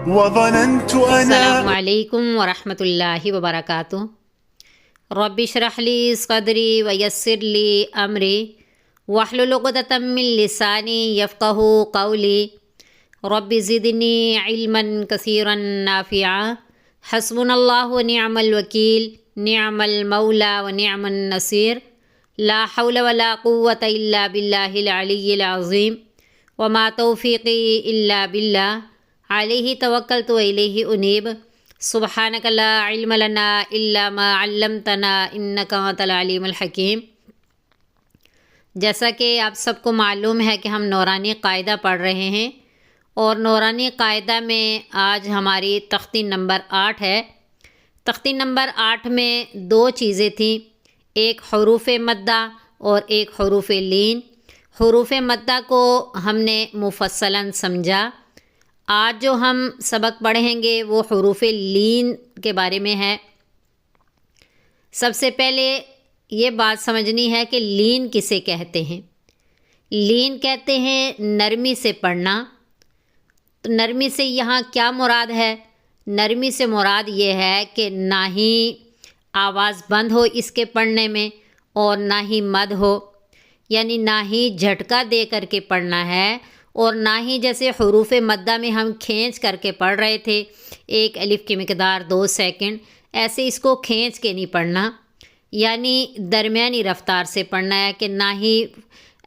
وظننت السلام أنا علیکم ورحمۃ اللہ وبرکاتہ۔ رب اشرح لی صدری ویسر لی امری واحلل عقدۃ من لسانی یفقہوا قولی۔ رب زدنی علما کثیرا نافعا، حسبنا اللہ ونعم الوکیل، نعم المولا ونعم النصیر، لا حول ولا قوة الا باللہ العلی العظیم، وما توفیقی الا باللہ، علیہ توکلت و الیہ انیب۔ سبحانک لا علم لنا الا ما علمتنا انک انت العلیم الحکیم۔ جیسا کہ آپ سب کو معلوم ہے کہ ہم نورانی قاعدہ پڑھ رہے ہیں، اور نورانی قاعدہ میں آج ہماری تختی نمبر 8 ہے۔ تختی نمبر 8 میں 2 چیزیں تھیں، ایک حروف مدہ اور ایک حروف لین۔ حروف مدہ کو ہم نے مفصلاً سمجھا۔ آج جو ہم سبق پڑھیں گے وہ حروف لین کے بارے میں ہے۔ سب سے پہلے یہ بات سمجھنی ہے کہ لین کسے کہتے ہیں۔ لین کہتے ہیں نرمی سے پڑھنا۔ تو نرمی سے یہاں کیا مراد ہے؟ نرمی سے مراد یہ ہے کہ نہ ہی آواز بند ہو اس کے پڑھنے میں اور نہ ہی مد ہو، یعنی نہ ہی جھٹکا دے کر کے پڑھنا ہے، اور نہ ہی جیسے حروف مدہ میں ہم کھینچ کر کے پڑھ رہے تھے، ایک الف کی مقدار 2 سیکنڈ، ایسے اس کو کھینچ کے نہیں پڑھنا، یعنی درمیانی رفتار سے پڑھنا ہے کہ نہ ہی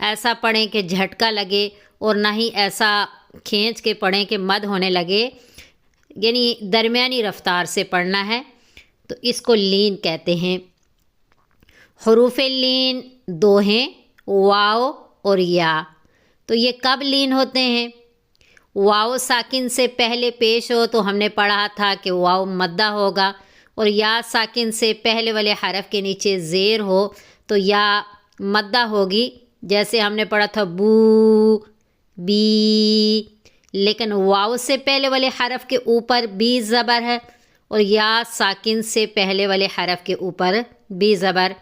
ایسا پڑھیں کہ جھٹکا لگے اور نہ ہی ایسا کھینچ کے پڑھیں کہ مد ہونے لگے، یعنی درمیانی رفتار سے پڑھنا ہے، تو اس کو لین کہتے ہیں۔ حروف لین 2 ہیں، واو اور یا۔ تو یہ کب لین ہوتے ہیں؟ واو ساکن سے پہلے پیش ہو تو ہم نے پڑھا تھا کہ واو مدہ ہوگا، اور یا ساکن سے پہلے والے حرف کے نیچے زیر ہو تو یا مدہ ہوگی، جیسے ہم نے پڑھا تھا بو، بی۔ لیکن واو سے پہلے والے حرف کے اوپر بی زبر ہے، اور یا ساکن سے پہلے والے حرف کے اوپر بی زبر،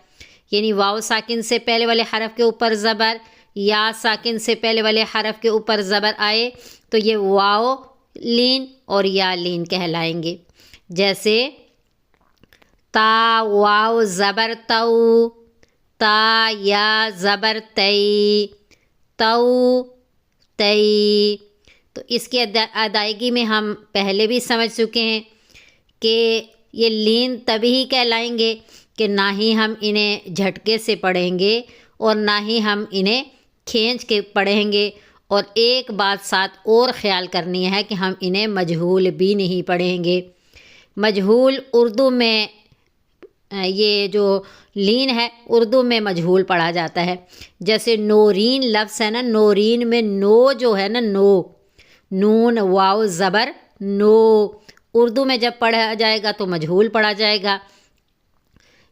یعنی واو ساکن سے پہلے والے حرف کے اوپر زبر، یا ساکن سے پہلے والے حرف کے اوپر زبر آئے تو یہ واو لین اور یا لین کہلائیں گے۔ جیسے تا واو زبر تو، تا یا زبر تی، تو تی۔ تو اس کی ادائیگی میں ہم پہلے بھی سمجھ چکے ہیں کہ یہ لین تبھی کہلائیں گے کہ نہ ہی ہم انہیں جھٹکے سے پڑھیں گے اور نہ ہی ہم انہیں کھینچ کے پڑھیں گے، اور ایک بات ساتھ اور خیال کرنی ہے کہ ہم انہیں مجہول بھی نہیں پڑھیں گے۔ مجہول اردو میں یہ جو لین ہے اردو میں مجہول پڑھا جاتا ہے، جیسے نورین لفظ ہے نا، نورین میں نو جو ہے نا، نو، نون واو زبر نو، اردو میں جب پڑھا جائے گا تو مجہول پڑھا جائے گا،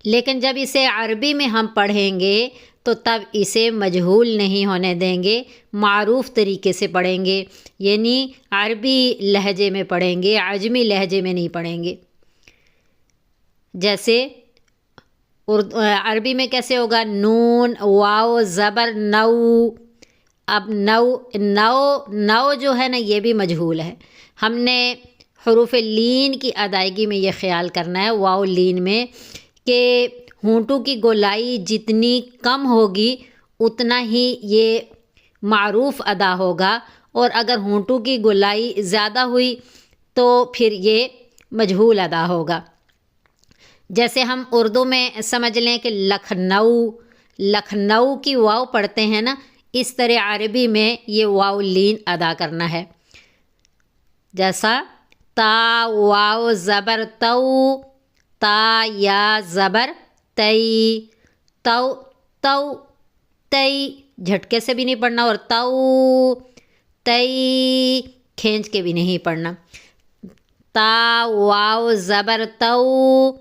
لیکن جب اسے عربی میں ہم پڑھیں گے تو تب اسے مجہول نہیں ہونے دیں گے، معروف طریقے سے پڑھیں گے، یعنی عربی لہجے میں پڑھیں گے، عجمی لہجے میں نہیں پڑھیں گے۔ جیسے عربی میں کیسے ہوگا؟ نون واو زبر نو۔ اب نو جو ہے نا یہ بھی مجہول ہے۔ ہم نے حروف لین کی ادائیگی میں یہ خیال کرنا ہے، واو لین میں، کہ ہونٹوں کی گولائی جتنی کم ہوگی اتنا ہی یہ معروف ادا ہوگا، اور اگر ہونٹوں کی گولائی زیادہ ہوئی تو پھر یہ مجہول ادا ہوگا۔ جیسے ہم اردو میں سمجھ لیں کہ لکھنؤ کی واو پڑھتے ہیں نا، اس طرح عربی میں یہ واو لین ادا کرنا ہے۔ جیسا تا واو زبر تو، تا یا زبر تی، تو تو تی، جھٹکے سے بھی نہیں پڑھنا، اور تو تی کھینچ کے بھی نہیں پڑھنا۔ تا واو زبر تو،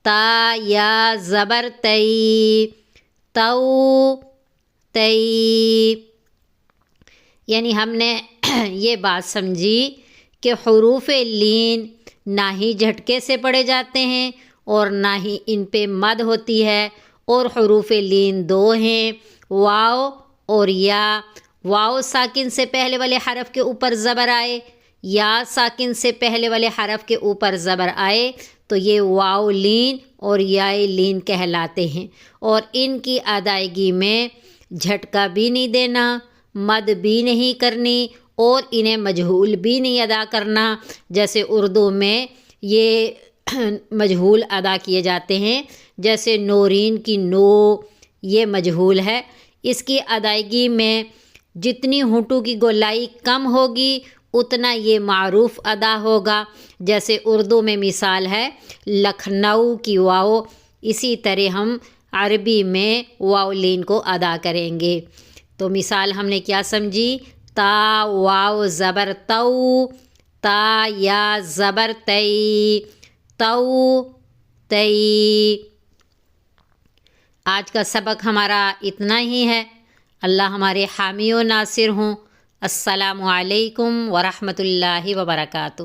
تا یا زبر تی، تو تی۔ یعنی ہم نے یہ بات سمجھی کہ حروف لین نہ ہی جھٹکے سے پڑھے جاتے ہیں اور نہ ہی ان پہ مد ہوتی ہے، اور حروف لین 2 ہیں، واو اور یا۔ واو ساکن سے پہلے والے حرف کے اوپر زبر آئے یا ساکن سے پہلے والے حرف کے اوپر زبر آئے تو یہ واو لین اور یائے لین کہلاتے ہیں، اور ان کی ادائیگی میں جھٹکا بھی نہیں دینا، مد بھی نہیں کرنی، اور انہیں مجہول بھی نہیں ادا کرنا، جیسے اردو میں یہ مجہول ادا کیے جاتے ہیں، جیسے نورین کی نو یہ مجہول ہے، اس کی ادائیگی میں جتنی ہونٹوں کی گولائی کم ہوگی اتنا یہ معروف ادا ہوگا، جیسے اردو میں مثال ہے لکھنؤ کی واو، اسی طرح ہم عربی میں واو لین کو ادا کریں گے۔ تو مثال ہم نے کیا سمجھی؟ تا واو زبر تو، تا یا زبر تی، تو تی۔ آج کا سبق ہمارا اتنا ہی ہے۔ اللہ ہمارے حامی و ناصر ہوں۔ السلام علیکم ورحمۃ اللہ وبرکاتہ۔